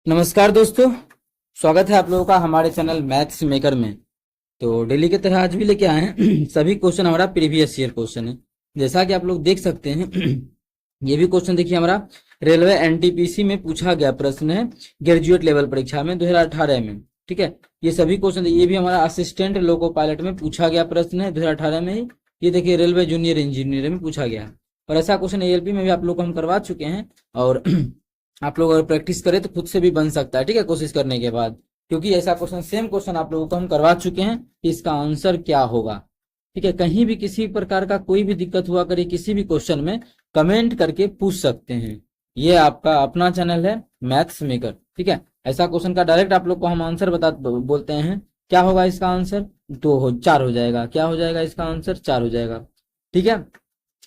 नमस्कार दोस्तों, स्वागत है आप लोगों का हमारे चैनल मैथ्स मेकर में। तो डेली की तरह आज भी लेके आए हैं सभी क्वेश्चन हमारा प्रीवियस ईयर क्वेश्चन है। जैसा कि आप लोग देख सकते हैं ये भी क्वेश्चन देखिए हमारा रेलवे एनटीपीसी में पूछा गया प्रश्न है ग्रेजुएट लेवल परीक्षा में 2018 में। ठीक है, ये सभी क्वेश्चन ये भी हमारा असिस्टेंट लोको पायलट में पूछा गया प्रश्न है 2018 में ही। ये देखिए रेलवे जूनियर इंजीनियर में पूछा गया है और ऐसा क्वेश्चन एएलपी में भी आप लोग को हम करवा चुके हैं। और आप लोग अगर प्रैक्टिस करें तो खुद से भी बन सकता है, ठीक है, कोशिश करने के बाद, क्योंकि ऐसा क्वेश्चन सेम क्वेश्चन आप लोगों को हम करवा चुके हैं कि इसका आंसर क्या होगा। ठीक है, कहीं भी किसी प्रकार का कोई भी दिक्कत हुआ करे किसी भी क्वेश्चन में कमेंट करके पूछ सकते हैं। ये आपका अपना चैनल है मैथ्स मेकर। ठीक है, ऐसा क्वेश्चन का डायरेक्ट आप लोग को हम आंसर बोलते हैं। क्या होगा इसका आंसर? 4 हो जाएगा। क्या हो जाएगा इसका आंसर? 4 हो जाएगा। ठीक है,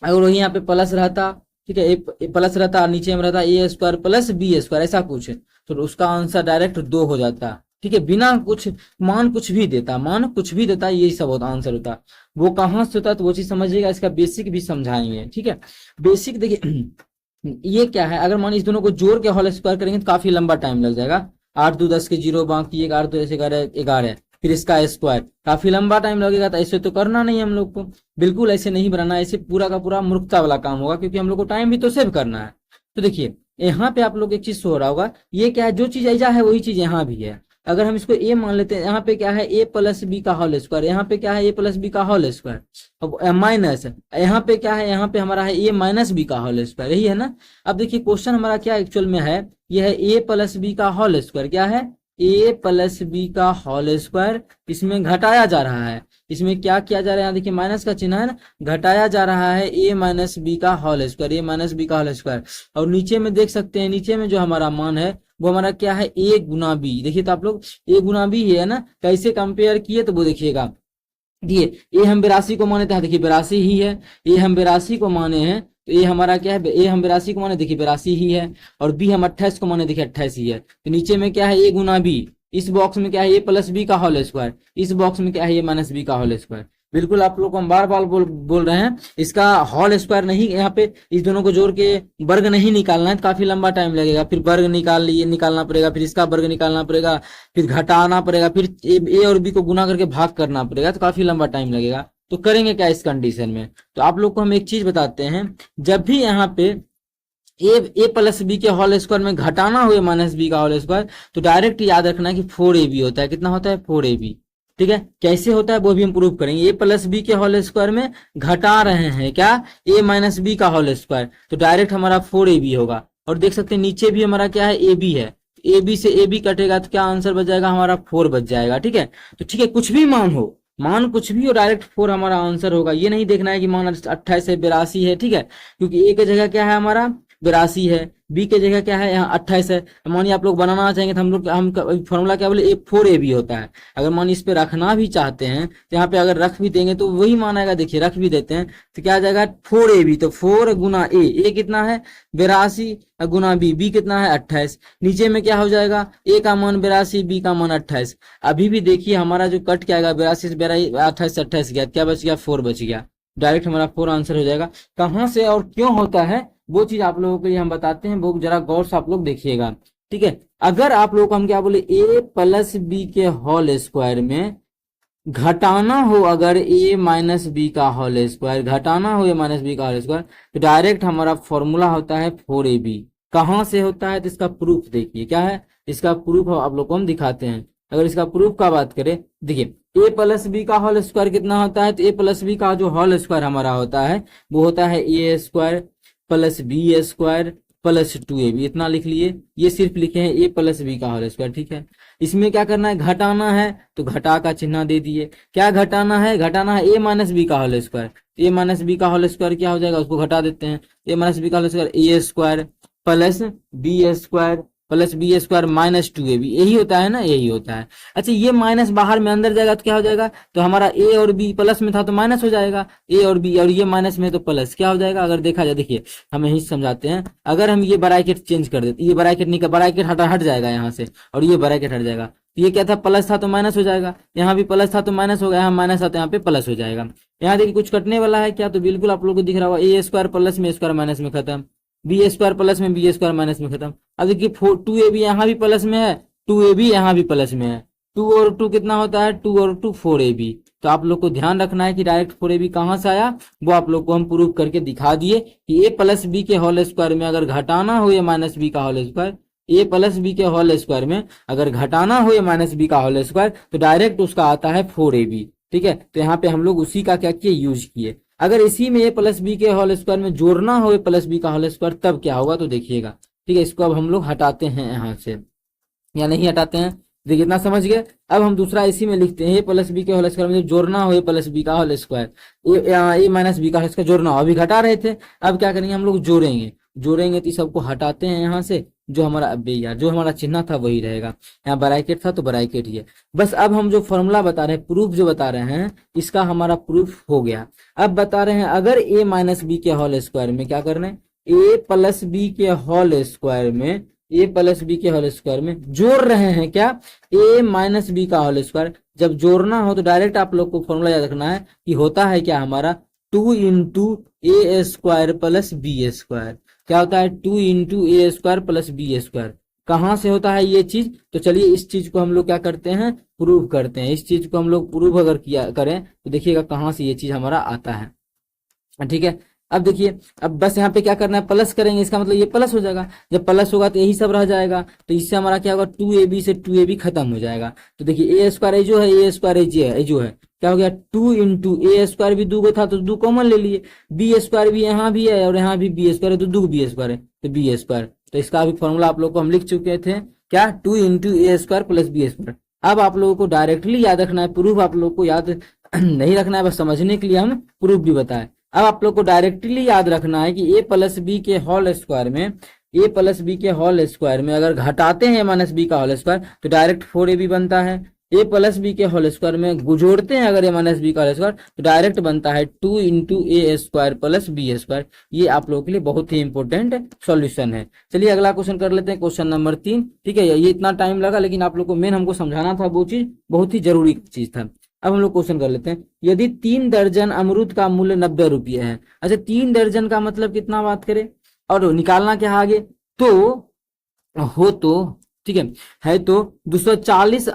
अगर वही यहाँ पे प्लस रहता, ठीक है, ए प्लस रहता और नीचे में रहता ए स्क्वायर प्लस बी स्क्वायर ऐसा कुछ, तो उसका आंसर डायरेक्ट 2 हो जाता। ठीक है, बिना कुछ मान कुछ भी देता यही सब होता आंसर होता। वो कहाँ से होता तो वो चीज समझिएगा, इसका बेसिक भी समझाएंगे। ठीक है, बेसिक देखिए ये क्या है, अगर मान इस दोनों को जोड़ के होल स्क्वायर करेंगे तो काफी लंबा टाइम लग जाएगा। 8 2 10 के 0 बाकी 1 8 2 10 11 11 फिर इसका स्क्वायर, काफी लंबा टाइम लगेगा। तो ऐसे तो करना नहीं हम लोग को, बिल्कुल ऐसे नहीं बनाना। ऐसे पूरा का पूरा मूर्खता वाला काम होगा, क्योंकि हम लोग को टाइम भी तो सेव करना है। तो देखिए यहाँ पे आप लोग एक चीज हो रहा होगा, ये क्या है, जो चीज ऐसा है वही चीज यहाँ भी है। अगर हम इसको ए मान लेते हैं, यहाँ पे क्या है ए प्लस बी का होल स्क्वायर, यहाँ पे क्या है ए प्लस बी का होल स्क्वायर, अब माइनस यहाँ पे क्या है, यहाँ पे हमारा है ए माइनस बी का होल स्क्वायर, यही है ना। अब देखिए क्वेश्चन हमारा क्या एक्चुअल में है, ये है ए प्लस बी का होल स्क्वायर। क्या है? ए प्लस बी का होल स्क्वायर। इसमें घटाया जा रहा है, इसमें क्या किया जा रहा है, यहाँ देखिए माइनस का चिन्ह है ना, घटाया जा रहा है ए माइनस बी का whole square, a minus b का होल स्क्वायर। और नीचे में देख सकते हैं, नीचे में जो हमारा मान है वो हमारा क्या है, ए गुना बी। देखिए तो आप लोग ए गुना बी है ना, कैसे कंपेयर किए तो वो देखिएगा। देखिए ए हम 82 को माने थे, देखिए 82 ही है। ए हम 82 को माने हैं तो ये हमारा क्या है, ए हम 82 को माने देखिए 82 ही है। और बी हम 28 को माने देखिए 28 ही है। तो नीचे में क्या है ए गुना बी, इस बॉक्स में क्या है ए प्लस बी का होल स्क्वायर, इस बॉक्स में क्या है ए माइनस बी का होल स्क्वायर। बिल्कुल आप लोग को हम बार बार बोल रहे हैं, इसका होल स्क्वायर नहीं, यहाँ पे इस दोनों को जोड़ के वर्ग नहीं निकालना है, तो काफी लंबा टाइम लगेगा। फिर वर्ग निकालना पड़ेगा, फिर इसका वर्ग निकालना पड़ेगा, फिर घटाना पड़ेगा, फिर ए और बी को गुना करके भाग करना पड़ेगा, तो काफी लंबा टाइम लगेगा। तो करेंगे क्या इस कंडीशन में? तो आप लोग को हम एक चीज बताते हैं, जब भी यहाँ पे ए प्लस बी के होल स्क्वायर में घटाना हुए माइनस बी का होल स्क्वायर, तो डायरेक्ट याद रखना है कि 4ab होता है। कितना होता है? 4ab। ठीक है, कैसे होता है वो भी हम प्रूव करेंगे। ए प्लस बी के होल स्क्वायर में घटा रहे हैं क्या, ए माइनस बी का होल स्क्वायर, तो डायरेक्ट हमारा 4ab होगा। और देख सकते हैं नीचे भी हमारा क्या है, ए बी है, ए बी से ए बी कटेगा तो क्या आंसर बच जाएगा हमारा, 4 बच जाएगा। ठीक है, तो ठीक है, कुछ भी मान हो, मान कुछ भी हो, डायरेक्ट 4 हमारा आंसर होगा। ये नहीं देखना है कि मान 28 है 82 है, ठीक है, क्योंकि ए की जगह क्या है हमारा 82 है, बी की जगह क्या है यहाँ 28 है। मानिए आप लोग बनाना चाहेंगे तो हम फॉर्मूला क्या बोले, ए 4ab होता है। अगर मान इस पे रखना भी चाहते हैं तो यहाँ पे अगर रख भी देंगे तो वही मान आएगा। देखिए रख भी देते हैं तो क्या आ जाएगा 4ab, तो 4 गुना ए कितना है 82 गुना बी कितना है 28। नीचे में क्या हो जाएगा, ए का मान 82 बी का मान 28। अभी भी देखिए हमारा जो कट क्या आएगा 82 से 28 28 गया, क्या बच गया 4 बच गया। डायरेक्ट हमारा 4 आंसर हो जाएगा। कहाँ से और क्यों होता है वो चीज आप लोगों के लिए हम बताते हैं, वो जरा गौर से आप लोग देखिएगा। ठीक है, अगर आप लोग हम क्या बोले ए प्लस बी के होल स्क्वायर में घटाना हो, अगर ए माइनस बी का होल स्क्वायर घटाना हो ए माइनस बी का होल स्क्वायर, तो डायरेक्ट हमारा फॉर्मूला होता है 4ab। कहाँ से होता है तो इसका प्रूफ देखिए, क्या है इसका प्रूफ आप लोग को हम दिखाते हैं। अगर इसका प्रूफ का बात करें, देखिए ए प्लस बी का होल स्क्वायर कितना होता है, तो ए प्लस बी का जो होल स्क्वायर हमारा होता है वो होता है a square plus b square plus 2ab। इतना लिख लिए, ये सिर्फ लिखे हैं ए प्लस बी का होल स्क्वायर। ठीक है, इसमें क्या करना है, घटाना है तो घटा का चिन्ह दे दिए। क्या घटाना है ए माइनस बी का whole square. A minus b का होल स्क्वायर क्या हो जाएगा, उसको घटा देते हैं। ए माइनस बी का whole square a square plus b square minus 2ab, यही होता है ना, यही होता है। अच्छा, ये माइनस बाहर में अंदर जाएगा तो क्या हो जाएगा, तो हमारा ए और बी प्लस में था तो माइनस हो जाएगा, ए और बी, और ये माइनस में तो प्लस क्या हो जाएगा। अगर देखा जाए, देखिए हम यही समझाते हैं, अगर हम ये ब्रैकेट चेंज कर देते, ये ब्रैकेट नहीं, ब्रैकेट हट जाएगा यहाँ से, और ये ब्रैकेट हट जाएगा, तो ये क्या था प्लस था तो माइनस हो जाएगा, यहाँ भी प्लस था तो माइनस हो गया, यहाँ माइनस था तो यहाँ पे प्लस हो जाएगा। यहाँ देखिए कुछ कटने वाला है क्या, तो बिल्कुल आप लोग को दिख रहा होगा ए स्क्वायर प्लस में स्क्वायर माइनस में खत्म, बी स्क्वायर प्लस में, बी स्क्वायर माइनस में, खत्म। अब देखिए 2ab यहाँ भी प्लस में है, 2ab यहाँ भी प्लस में है, 2 और 2 कितना होता है, 2 और 2 4ab। तो आप लोग को ध्यान रखना है कि डायरेक्ट 4ab कहाँ से आया, वो आप लोग को हम प्रूव करके दिखा दिए कि a प्लस बी के होल स्क्वायर में अगर घटाना हो या माइनस बी का whole square, a plus b के होल स्क्वायर में अगर घटाना हो या माइनस बी का होल स्क्वायर, तो डायरेक्ट उसका आता है 4ab। ठीक है, तो यहाँ पे हम लोग उसी का क्या किए, यूज किए। अगर इसी में a प्लस बी के होल स्क्वायर में जोड़ना हो a प्लस बी का होल स्क्वायर, तब क्या होगा, तो देखिएगा। ठीक है, इसको अब हम लोग हटाते हैं यहाँ से, या नहीं हटाते हैं, देखिए इतना समझ गए। अब हम दूसरा इसी में लिखते हैं, ए प्लस बी के होल स्क्वायर में जोड़ना हो ए प्लस बी का whole square, a minus b का होल स्क्वायर जोड़ना हो, अभी घटा रहे थे, अब क्या करेंगे हम लोग, जोड़ेंगे। जोड़ेंगे तो सबको हटाते हैं यहाँ से, जो हमारा यार जो हमारा चिन्ह था वही रहेगा, यहाँ ब्रैकेट था तो ब्रैकेट ही है। बस अब हम जो फॉर्मूला बता रहे हैं, प्रूफ जो बता रहे हैं, इसका हमारा प्रूफ हो गया। अब बता रहे हैं अगर ए माइनस बी के होल स्क्वायर में क्या करना है, ए प्लस बी के होल स्क्वायर में, ए प्लस बी के होल स्क्वायर में जोड़ रहे हैं क्या, ए माइनस बी का होल स्क्वायर। जब जोड़ना हो तो डायरेक्ट आप लोग को फॉर्मूला याद रखना है कि होता है क्या हमारा, 2 इंटू ए स्क्वायर प्लस बी स्क्वायर। क्या होता है, 2 इंटू ए स्क्वायर प्लस बी स्क्वायर। कहाँ से होता है ये चीज, तो चलिए इस चीज को हम लोग क्या करते हैं, प्रूव करते हैं। इस चीज को हम लोग प्रूव अगर किया करें तो देखिएगा कहाँ से ये चीज हमारा आता है। ठीक है, अब देखिए, अब बस यहाँ पे क्या करना है, प्लस करेंगे, इसका मतलब ये प्लस हो जाएगा। जब प्लस होगा तो यही सब रह जाएगा, तो इससे हमारा क्या होगा, 2ab से 2ab खत्म हो जाएगा। तो देखिए ए स्क्वायर जो है, ए स्क्वायर जो है क्या हो गया, 2 इंटू ए स्क्वायर भी 2 को था तो 2 कॉमन ले लिए, बी स्क्वायर भी यहाँ भी है और यहाँ भी बी स्क्वायर है, तो 2 बी स्क्वायर है तो बी स्क्वायर। तो इसका भी फॉर्मूला आप लोग को हम लिख चुके थे, क्या, 2 इंटू ए स्क्वायर प्लस बी स्क्वायर। अब आप लोगों को डायरेक्टली याद रखना है, प्रूफ आप लोग को याद नहीं रखना है, बस समझने के लिए हम प्रूफ भी बताए। अब आप लोग को डायरेक्टली याद रखना है कि ए प्लस बी के होल स्क्वायर में, ए प्लस बी के होल स्क्वायर में अगर घटाते हैं माइनस बी का होल स्क्वायर तो डायरेक्ट 4ab बनता है। ए प्लस बी के होल स्क्वायर में जोड़ते हैं अगर ए माइनस बी का होल स्क्वायर तो डायरेक्ट बनता है 2 इंटू ए स्क्वायर प्लस बी स्क्वायर। ये आप लोगों के लिए बहुत ही इंपॉर्टेंट सॉल्यूशन है। चलिए अगला क्वेश्चन कर लेते हैं, क्वेश्चन नंबर 3। ठीक है, ये इतना टाइम लगा लेकिन आप लोग को मेन हमको समझाना था, वो चीज बहुत ही जरूरी चीज था। अब हम लोग क्वेश्चन कर लेते हैं, यदि 3 दर्जन अमरूद का मूल्य 90 रुपये है। अच्छा, 3 दर्जन का मतलब कितना बात करें, और निकालना क्या आगे, तो हो तो ठीक है तो 240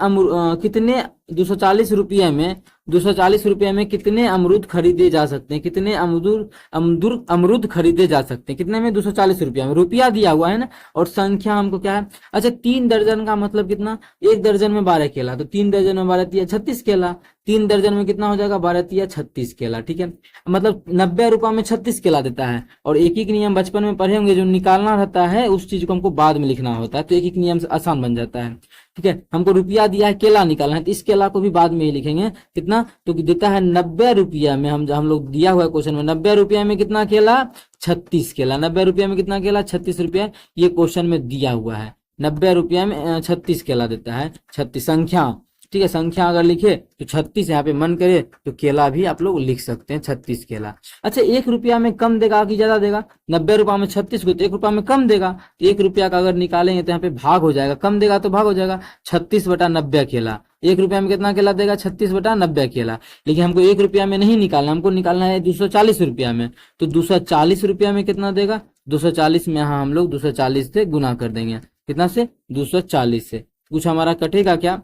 कितने 240 रुपये में 240 रुपये में कितने अमरूद खरीदे जा सकते हैं, कितने अमरूद खरीदे जा सकते हैं, कितने में, 240 रुपया में। रुपया दिया हुआ है ना, और संख्या हमको क्या है, अच्छा 3 दर्जन का मतलब कितना, 1 दर्जन में 12 केला, तो 3 दर्जन में 12 तिया 36 केला, 3 दर्जन में कितना हो जाएगा, 12 तिया 36 केला। ठीक है, मतलब 90 रुपया में 36 केला देता है। और एक एक नियम बचपन में पढ़े होंगे, जो निकालना रहता है उस चीज को हमको बाद में लिखना होता है, तो एक एक नियम से आसान बन जाता है। ठीक है, हमको रुपया दिया है, केला निकालना है, तो इस केला को भी बाद में ही लिखेंगे कितना, तो देता है 90 रुपया में, हम लोग दिया हुआ है क्वेश्चन में, 90 रुपया में कितना केला, 36 केला। 90 रुपया में कितना केला, 36 रुपया, ये क्वेश्चन में दिया हुआ है। 90 रुपया में 36 केला देता है, 36 संख्या। ठीक है, संख्या अगर लिखे तो 36 यहाँ पे मन करे तो केला भी आप लोग लिख सकते हैं, 36 केला। अच्छा, 1 रुपया में कम देगा कि ज्यादा देगा, 90 रुपया में 36 को, तो 1 रुपया में कम देगा, तो 1 रुपया का अगर निकालेंगे तो यहाँ पे भाग हो जाएगा, कम देगा तो भाग हो जाएगा, 36/90 केला। 1 रुपया में कितना केला देगा, 36/90 केला। लेकिन हमको 1 रुपया में नहीं निकालना, हमको निकालना है 240 रुपया में, तो 240 रुपया में कितना देगा, 240 में यहाँ हम लोग 240 से गुना कर देंगे, कितना से, 240 से। कुछ हमारा कटेगा क्या,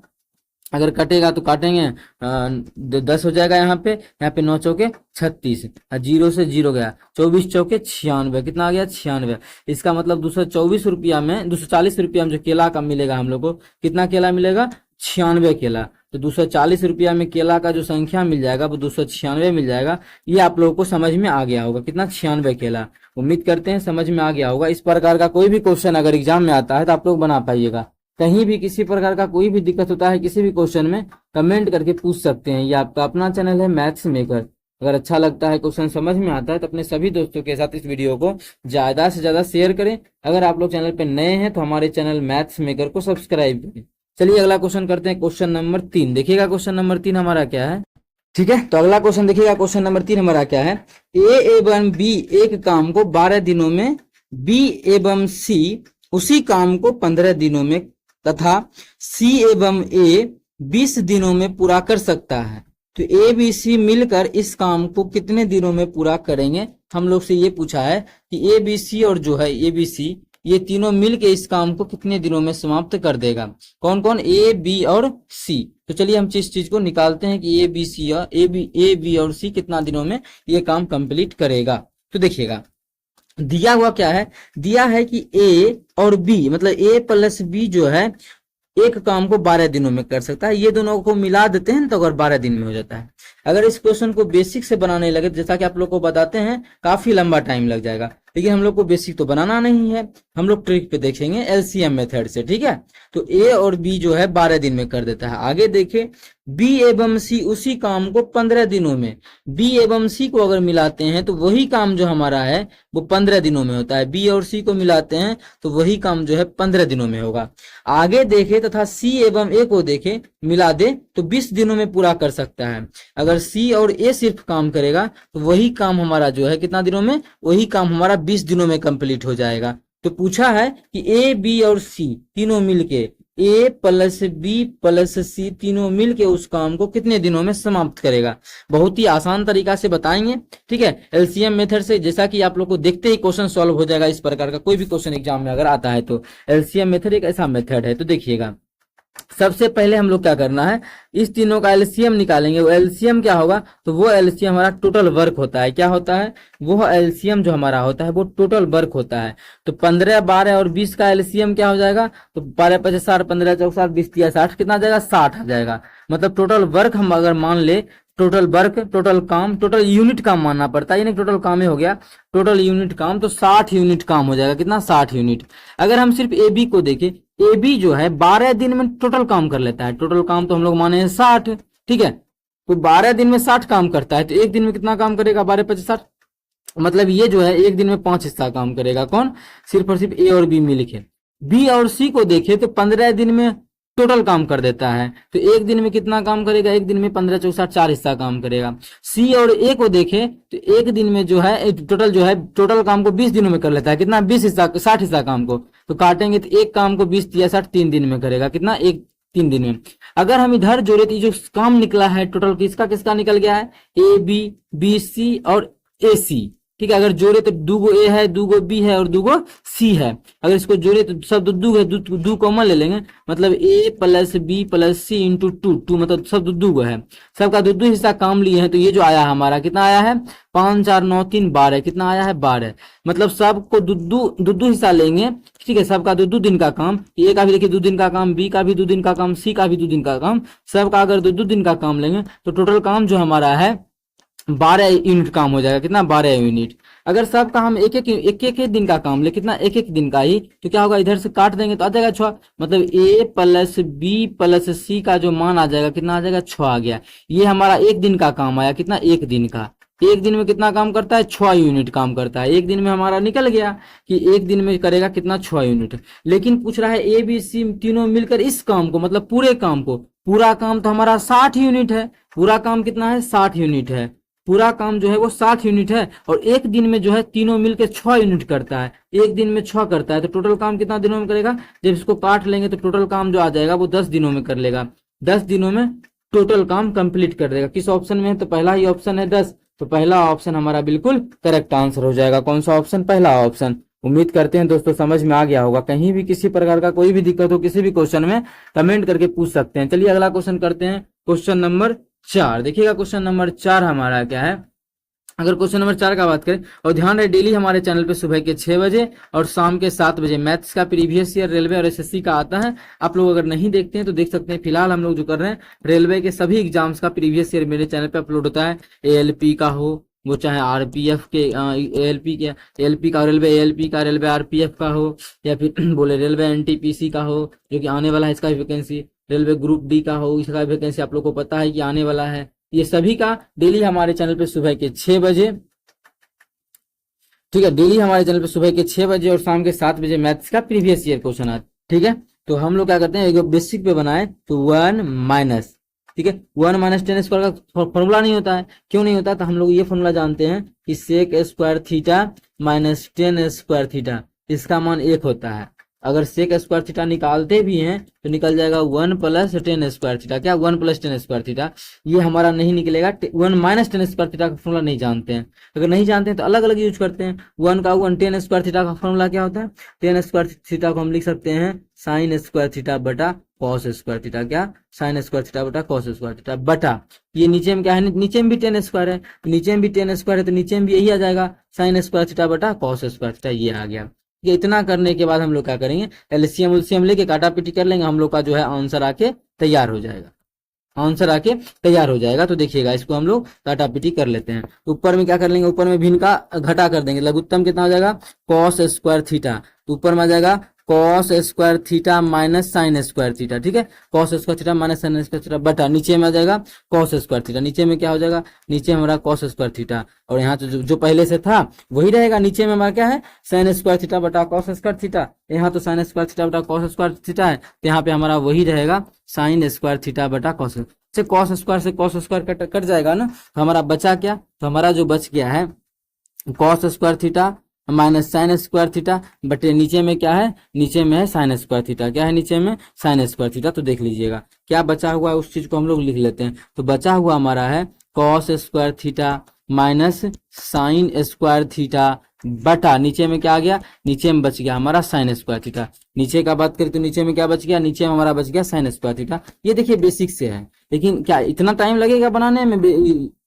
अगर कटेगा तो काटेंगे 10 हो जाएगा, यहाँ पे 9 चौके 36, 0 से 0 गया, 24 चौके 96, कितना आ गया, 96। इसका मतलब 224 रुपया में, 240 रुपया में जो केला का मिलेगा हम लोग को, कितना केला मिलेगा, 96 केला। तो 240 रुपया में केला का जो संख्या मिल जाएगा वो 296 मिल जाएगा। ये आप लोगों को समझ में आ गया होगा, कितना, 96 केला। उम्मीद करते हैं समझ में आ गया होगा। इस प्रकार का कोई भी क्वेश्चन अगर एग्जाम में आता है तो आप लोग बना पाइएगा। कहीं भी किसी प्रकार का कोई भी दिक्कत होता है किसी भी क्वेश्चन में, कमेंट करके पूछ सकते हैं। ये आपका अपना चैनल है मैथ्स मेकर। अगर अच्छा लगता है, क्वेश्चन समझ में आता है, तो अपने सभी दोस्तों के साथ इस वीडियो को ज्यादा से ज्यादा शेयर करें। अगर आप लोग चैनल पे नए हैं तो हमारे चैनल मैथ्स मेकर को सब्सक्राइब करें। चलिए अगला क्वेश्चन करते हैं, क्वेश्चन नंबर 3। देखिएगा क्वेश्चन नंबर 3 हमारा क्या है। ठीक है, तो अगला क्वेश्चन देखिएगा, क्वेश्चन नंबर 3 हमारा क्या है। ए एवं बी एक काम को 12 दिनों में, बी एवं सी उसी काम को 15 दिनों में तथा सी एवं ए 20 दिनों में पूरा कर सकता है, तो ए बी सी मिलकर इस काम को कितने दिनों में पूरा करेंगे। हम लोग से ये पूछा है कि ए बी सी और जो है ए बी सी ये तीनों मिलके इस काम को कितने दिनों में समाप्त कर देगा। कौन कौन, ए बी और सी। तो चलिए हम इस चीज को निकालते हैं कि ए बी और सी कितना दिनों में ये काम कंप्लीट करेगा। तो देखिएगा दिया हुआ क्या है, दिया है कि ए और बी मतलब ए प्लस बी जो है एक काम को 12 दिनों में कर सकता है। ये दोनों को मिला देते हैं तो अगर 12 दिन में हो जाता है। अगर इस क्वेश्चन को बेसिक से बनाने लगे, जैसा कि आप लोग को बताते हैं काफी लंबा टाइम लग जाएगा, लेकिन हम लोग को बेसिक तो बनाना नहीं है, हम लोग ट्रिक पे देखेंगे एलसीएम मेथड से। ठीक है, तो ए और बी जो है 12 दिन में कर देता है। आगे देखे बी एवं सी उसी काम को 15 दिनों में, बी एवं सी को अगर मिलाते हैं तो वही काम जो हमारा है वो 15 दिनों में होता है। बी और सी को मिलाते हैं तो वही काम जो है 15 दिनों में होगा। आगे देखे तथा सी एवं ए को देखे मिला दे तो 20 दिनों में पूरा कर सकता है। अगर सी और ए सिर्फ काम करेगा तो वही काम हमारा जो है कितना दिनों में, वही काम हमारा 20 दिनों में कंप्लीट हो जाएगा। तो पूछा है कि ए बी और सी तीनों मिलके, ए प्लस बी प्लस सी तीनों मिलके उस काम को कितने दिनों में समाप्त करेगा। बहुत ही आसान तरीका से बताएंगे। ठीक है, एलसीएम मेथड से, जैसा कि आप लोग को देखते ही क्वेश्चन सॉल्व हो जाएगा। इस प्रकार का कोई भी क्वेश्चन एग्जाम में अगर आता है तो एलसीएम मेथड एक ऐसा मेथड है। तो देखिएगा सबसे पहले हम लोग क्या करना है, इस तीनों का एलसीएम निकालेंगे। वो एलसीएम क्या होगा, तो वो एलसीएम हमारा टोटल वर्क होता है। क्या होता है, वो एलसीएम जो हमारा होता है वो टोटल वर्क होता है। तो 15, 12 और 20 का एलसीएम क्या हो जाएगा, तो 12 5 60, 15 4 60, 20 3 60 कितना आ जाएगा, 60 आ जाएगा। मतलब टोटल वर्क हम अगर मान ले, टोटल वर्क, टोटल काम, टोटल यूनिट काम मानना पड़ता है, यानी टोटल काम ही हो गया, टोटल यूनिट काम, तो 60 यूनिट काम हो जाएगा। कितना, 60 यूनिट। अगर हम सिर्फ ए बी को देखें, ए बी जो है 12 दिन में टोटल काम कर लेता है। टोटल काम तो हम लोग माने हैं 60। ठीक है, तो 12 दिन में 60 काम करता है, तो एक दिन में कितना काम करेगा, 12 5 60, मतलब ये जो है एक दिन में 5 हिस्सा काम करेगा। कौन, सिर्फ और सिर्फ ए और बी मिलके। बी और सी को देखे तो 15 दिन में टोटल काम कर देता है, तो एक दिन में कितना काम करेगा, एक दिन में 15 4 60, 4 हिस्सा काम करेगा। सी और ए को देखे तो एक दिन में जो है टोटल जो है टोटल काम को 20 दिनों में कर लेता है। कितना, 20 हिस्सा, 60 हिस्सा काम को, तो काटेंगे तो एक काम को 20 या 60 3 दिन में करेगा। कितना, एक 3 दिन में। अगर हम इधर जोड़े तो जो काम निकला है टोटल किसका किसका निकल गया है, ए बी, बी सी और ए सी। ठीक है, अगर जोड़े तो 2 ए है, 2 बी है और 2 सी है। अगर इसको जोड़े तो सब 2 है, 2 कॉमन ले लेंगे, मतलब ए प्लस बी प्लस सी इंटू 2 मतलब सब 2 है। सबका 2 हिस्सा काम लिए हैं, तो ये जो आया हमारा कितना आया है, 5 4 9 3 12, कितना आया है, 12। मतलब सबको 2 हिस्सा लेंगे। ठीक है, सबका 2 दिन का काम, ए का भी देखिए 2 दिन का काम, बी का भी 2 दिन का काम, सी का भी 2 दिन का काम, सबका अगर 2 दिन का काम लेंगे तो टोटल काम जो हमारा है 12 यूनिट काम हो जाएगा। कितना, 12 यूनिट। अगर सबका हम एक दिन का काम ले, कितना, एक दिन का ही, तो क्या होगा, इधर से काट देंगे तो आ जाएगा 6। मतलब ए प्लस बी प्लस सी का जो मान आ जाएगा कितना आ जाएगा, 6 आ गया। ये हमारा एक दिन का काम आया। कितना, एक दिन का। एक दिन में कितना काम करता है, 6 यूनिट काम करता है। एक दिन में हमारा निकल गया कि एक दिन में करेगा कितना, 6 यूनिट। लेकिन पूछ रहा है ए बी सी तीनों मिलकर इस काम को, मतलब पूरे काम को, पूरा काम तो हमारा 60 यूनिट है। पूरा काम कितना है, 60 यूनिट है। पूरा काम जो है वो 60 यूनिट है, और एक दिन में जो है तीनों मिलकर 6 यूनिट करता है। एक दिन में 6 करता है, तो टोटल काम कितना दिनों में करेगा, जब इसको काट लेंगे तो टोटल काम जो आ जाएगा वो 10 दिनों में कर लेगा। 10 दिनों में टोटल काम कंप्लीट कर देगा। किस ऑप्शन में है, तो पहला ही ऑप्शन है 10, तो पहला ऑप्शन हमारा बिल्कुल करेक्ट आंसर हो जाएगा। कौन सा ऑप्शन, पहला ऑप्शन। उम्मीद करते हैं दोस्तों समझ में आ गया होगा। कहीं भी किसी प्रकार का कोई भी दिक्कत हो किसी भी क्वेश्चन में कमेंट करके पूछ सकते हैं। चलिए अगला क्वेश्चन करते हैं, क्वेश्चन नंबर 4। देखिएगा क्वेश्चन नंबर 4 हमारा क्या है। अगर क्वेश्चन नंबर 4 का बात करें, और ध्यान रहे डेली हमारे चैनल पे सुबह के 6 बजे और शाम के 7 बजे मैथ्स का प्रीवियस ईयर रेलवे और एसएससी का आता है। आप लोग अगर नहीं देखते हैं तो देख सकते हैं। फिलहाल हम लोग जो कर रहे हैं, रेलवे के सभी एग्जाम्स का प्रीवियस ईयर मेरे चैनल पे अपलोड होता है। एएलपी का हो, वो चाहे आरपीएफ के एएलपी का, रेलवे आरपीएफ का हो, या फिर बोले रेलवे एनटीपीसी का हो जो कि आने वाला है, इसका भी वैकेंसी, रेलवे ग्रुप डी का हो, इसका भी वैकेंसी आप लोग को पता है कि आने वाला है। ये सभी का डेली हमारे चैनल पे सुबह के 6 बजे, ठीक है, डेली हमारे चैनल पे सुबह के 6 बजे और शाम के 7 बजे मैथ्स का प्रीवियस ईयर क्वेश्चन आता है। ठीक है, तो हम लोग क्या करते हैं, एक बेसिक पे बनाए तो 1 माइनस, ठीक है, 1 माइनस टेन स्क्वायर का फॉर्मूला नहीं होता है। क्यों नहीं होता, तो हम लोग ये फॉर्मूला जानते हैं कि sec square theta minus tan square theta, इसका मान 1 होता है। अगर सेक स्क्वायर थीटा निकालते भी हैं तो निकल जाएगा 1 प्लस टेन स्क्वायर थीटा। क्या 1 प्लस टेन स्क्वायर थीटा, ये हमारा नहीं निकलेगा। 1 माइनस टेन स्क्वायर थीटा का फॉर्मूला नहीं जानते हैं, अगर नहीं जानते हैं तो अलग अलग यूज करते हैं। 1 का 1 टेन स्क्वायर थीटा का फॉर्मूला क्या होता है, टेन स्क्वायर थीटा को हम लिख सकते हैं साइन स्क्वायर थीटा बटा कॉस स्क्वायर थीटा। क्या, साइन स्क्वायर थीटा बटा कॉस स्क्वायर थीटा बटा, ये नीचे में क्या है, नीचे में भी टेन स्क्वायर है, नीचे में भी टेन स्क्वायर है तो नीचे में भी यही आ जाएगा साइन स्क्वायर थीटा बटा कॉस स्क्वायर थीटा, ये आ गया। ये इतना करने के बाद हम लोग क्या करेंगे, एलसीएम उलसीएम लेके काटा पीटी कर लेंगे, हम लोग का जो है आंसर आके तैयार हो जाएगा, आंसर आके तैयार हो जाएगा। तो देखिएगा इसको हम लोग काटा पीटी कर लेते हैं। ऊपर में क्या कर लेंगे, ऊपर में भिन्न का घटा कर देंगे, लघुत्तम कितना हो जाएगा कॉस स्क्वायर थीटा, ऊपर में आ जाएगा cos square theta minus sine square theta. ठीक है, cos square theta minus sine square theta बटा नीचे में आ जाएगा कॉस स्क्वायर थीटा, नीचे में क्या हो जाएगा, नीचे में हमारा कॉस स्क्वायर थीटा, और यहाँ तो जो पहले से था वही रहेगा। नीचे में हमारा क्या है, साइन स्क्वायर थीटा बटा कॉस स्क्वायर थीटा, यहाँ तो साइन स्क्वायर थीटा बटा कॉस स्क्वायर थीटा है तो यहाँ पे हमारा वही रहेगा साइन स्क्वायर थीटा बटा कॉस से कॉस स्क्वायर से कॉस स्क्वायर कट जाएगा ना, तो हमारा बचा क्या, तो हमारा जो बच गया है cos square theta minus sine square theta बटे नीचे में क्या है, नीचे में है साइन स्क्वायर थीटा। क्या है नीचे में, साइन स्क्वायर थीटा। तो देख लीजिएगा क्या बचा हुआ है, उस चीज को हम लोग लिख लेते हैं। तो बचा हुआ हमारा है cos square theta minus sine square theta बटा नीचे में क्या आ गया, नीचे में बच गया हमारा साइन स्क्वायर थीटा। नीचे का बात करें तो नीचे में क्या बच गया, नीचे में हमारा बच गया साइन स्क्वायर थीटा। ये देखिए बेसिक से है, लेकिन क्या इतना टाइम लगेगा बनाने में,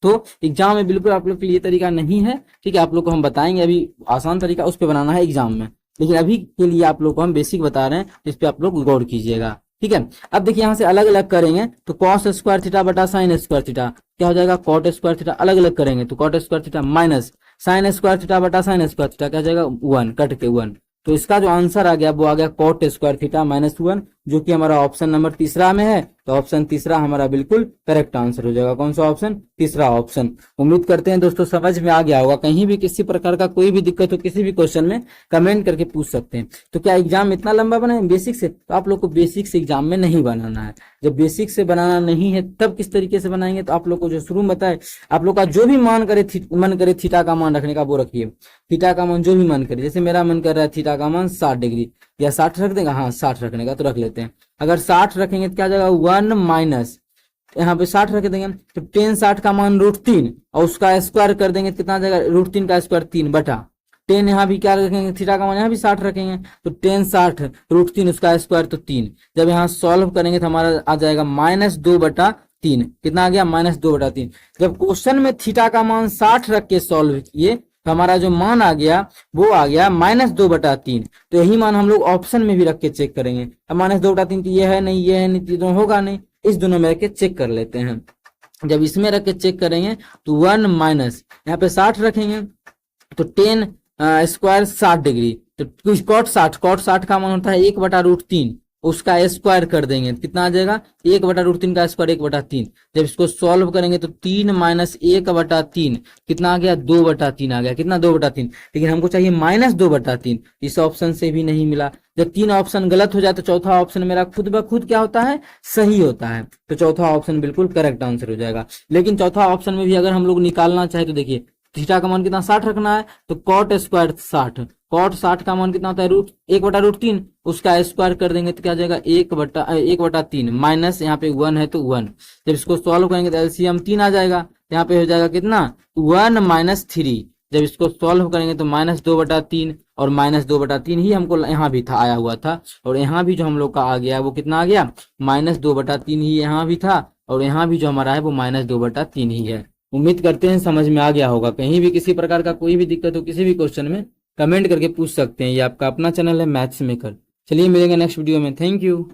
तो एग्जाम में बिल्कुल आप लोग के लिए तरीका नहीं है। ठीक है, आप लोग को हम बताएंगे, अभी आसान तरीका उस पर बनाना है एग्जाम में, लेकिन अभी के लिए आप लोग को हम बेसिक बता रहे हैं, इस पे आप लोग गौर कीजिएगा। ठीक है, अब देखिए यहाँ से अलग अलग करेंगे तो कॉस स्क्वायर थीटा बटा साइन स्क्वायर थीटा क्या हो जाएगा, कॉट स्क्वायर थीटा। अलग अलग करेंगे तो cot square theta minus sine square theta बटा साइन स्क्वायर थीटा क्या हो जाएगा 1 कट के 1। तो इसका जो आंसर आ गया वो आ गया कॉट स्क्वायर थीटा माइनस 1, जो कि हमारा ऑप्शन नंबर तीसरा में है। तो ऑप्शन तीसरा हमारा बिल्कुल करेक्ट आंसर हो जाएगा। कौन सा ऑप्शन, तीसरा ऑप्शन। उम्मीद करते हैं दोस्तों समझ में आ गया होगा। कहीं भी किसी प्रकार का कोई भी दिक्कत हो किसी भी क्वेश्चन में कमेंट करके पूछ सकते हैं। तो क्या एग्जाम इतना लंबा बनाए बेसिक से, तो आप लोग को बेसिक से एग्जाम में नहीं बनाना है। जब बेसिक से बनाना नहीं है तब किस तरीके से बनाएंगे, तो आप लोग को जो शुरू में बताए, आप लोग का जो भी मन करे थीटा का मान रखने का वो रखिए। थीटा का मान जो भी मन करे, जैसे मेरा मन कर रहा है थीटा का मान 60 डिग्री या 60 रख देगा, हाँ 60 रखने का तो रख लेते हैं। अगर 60 रखेंगे तो क्या जाएगा 1 माइनस, यहाँ पे 60 रख देंगे तो टेन 60 का मान √3 और उसका स्क्वायर कर देंगे तो कितना जाएगा √3 का स्क्वायर 3 बटा टेन। यहाँ भी क्या रखेंगे, थीटा का मान यहाँ भी 60 रखेंगे तो टेन 60 √3 उसका स्क्वायर तो 3। जब यहाँ सॉल्व करेंगे तो हमारा आ जाएगा -2/3। कितना आ गया, -2/3। जब क्वेश्चन में थीटा का मान 60 रख के सॉल्व किए तो हमारा जो मान आ गया वो आ गया -2/3। तो यही मान हम लोग ऑप्शन में भी रख के चेक करेंगे। अब -2/3 ये है नहीं, ये है नहीं, तो होगा नहीं, इस दोनों में रख के चेक कर लेते हैं। जब इसमें रख के चेक करेंगे तो 1 माइनस यहाँ पे 60 रखेंगे तो टेन स्क्वायर 60 डिग्री, तो कॉट 60 का मान होता है 1/√3, उसका स्क्वायर कर देंगे कितना आ जाएगा 1/√3 का स्क्वायर 1/3। जब इसको सॉल्व करेंगे तो 3 माइनस 1/3 कितना आ गया 2/3 आ गया। कितना 2/3, लेकिन हमको चाहिए -2/3। इस ऑप्शन से भी नहीं मिला। जब 3 ऑप्शन गलत हो जाए तो चौथा ऑप्शन मेरा खुद ब खुद क्या होता है, सही होता है। तो चौथा ऑप्शन बिल्कुल करेक्ट आंसर हो जाएगा। लेकिन चौथा ऑप्शन में भी अगर हम लोग निकालना चाहे तो देखिए थीटा का मान कितना 60 रखना है तो कॉट स्क्वायर 60, कॉट 60 का मान कितना होता है 1/√3, उसका स्क्वायर कर देंगे तो क्या जाएगा 1/3 माइनस यहाँ पे 1 है तो 1। जब इसको सॉल्व करेंगे तो एलसीएम 3 आ जाएगा, यहाँ पे हो जाएगा कितना 1 माइनस 3। जब इसको सॉल्व करेंगे तो -2/3 और -2/3 ही हमको यहाँ भी था आया हुआ था, और यहाँ भी जो हम लोग का आ गया वो कितना आ गया -2/3 ही यहाँ भी था, और यहाँ भी जो हमारा है वो -2/3 ही है। उम्मीद करते हैं समझ में आ गया होगा। कहीं भी किसी प्रकार का कोई भी दिक्कत हो किसी भी क्वेश्चन में कमेंट करके पूछ सकते हैं। ये आपका अपना चैनल है मैथ्स मेकर। चलिए मिलेंगे नेक्स्ट वीडियो में। Thank you.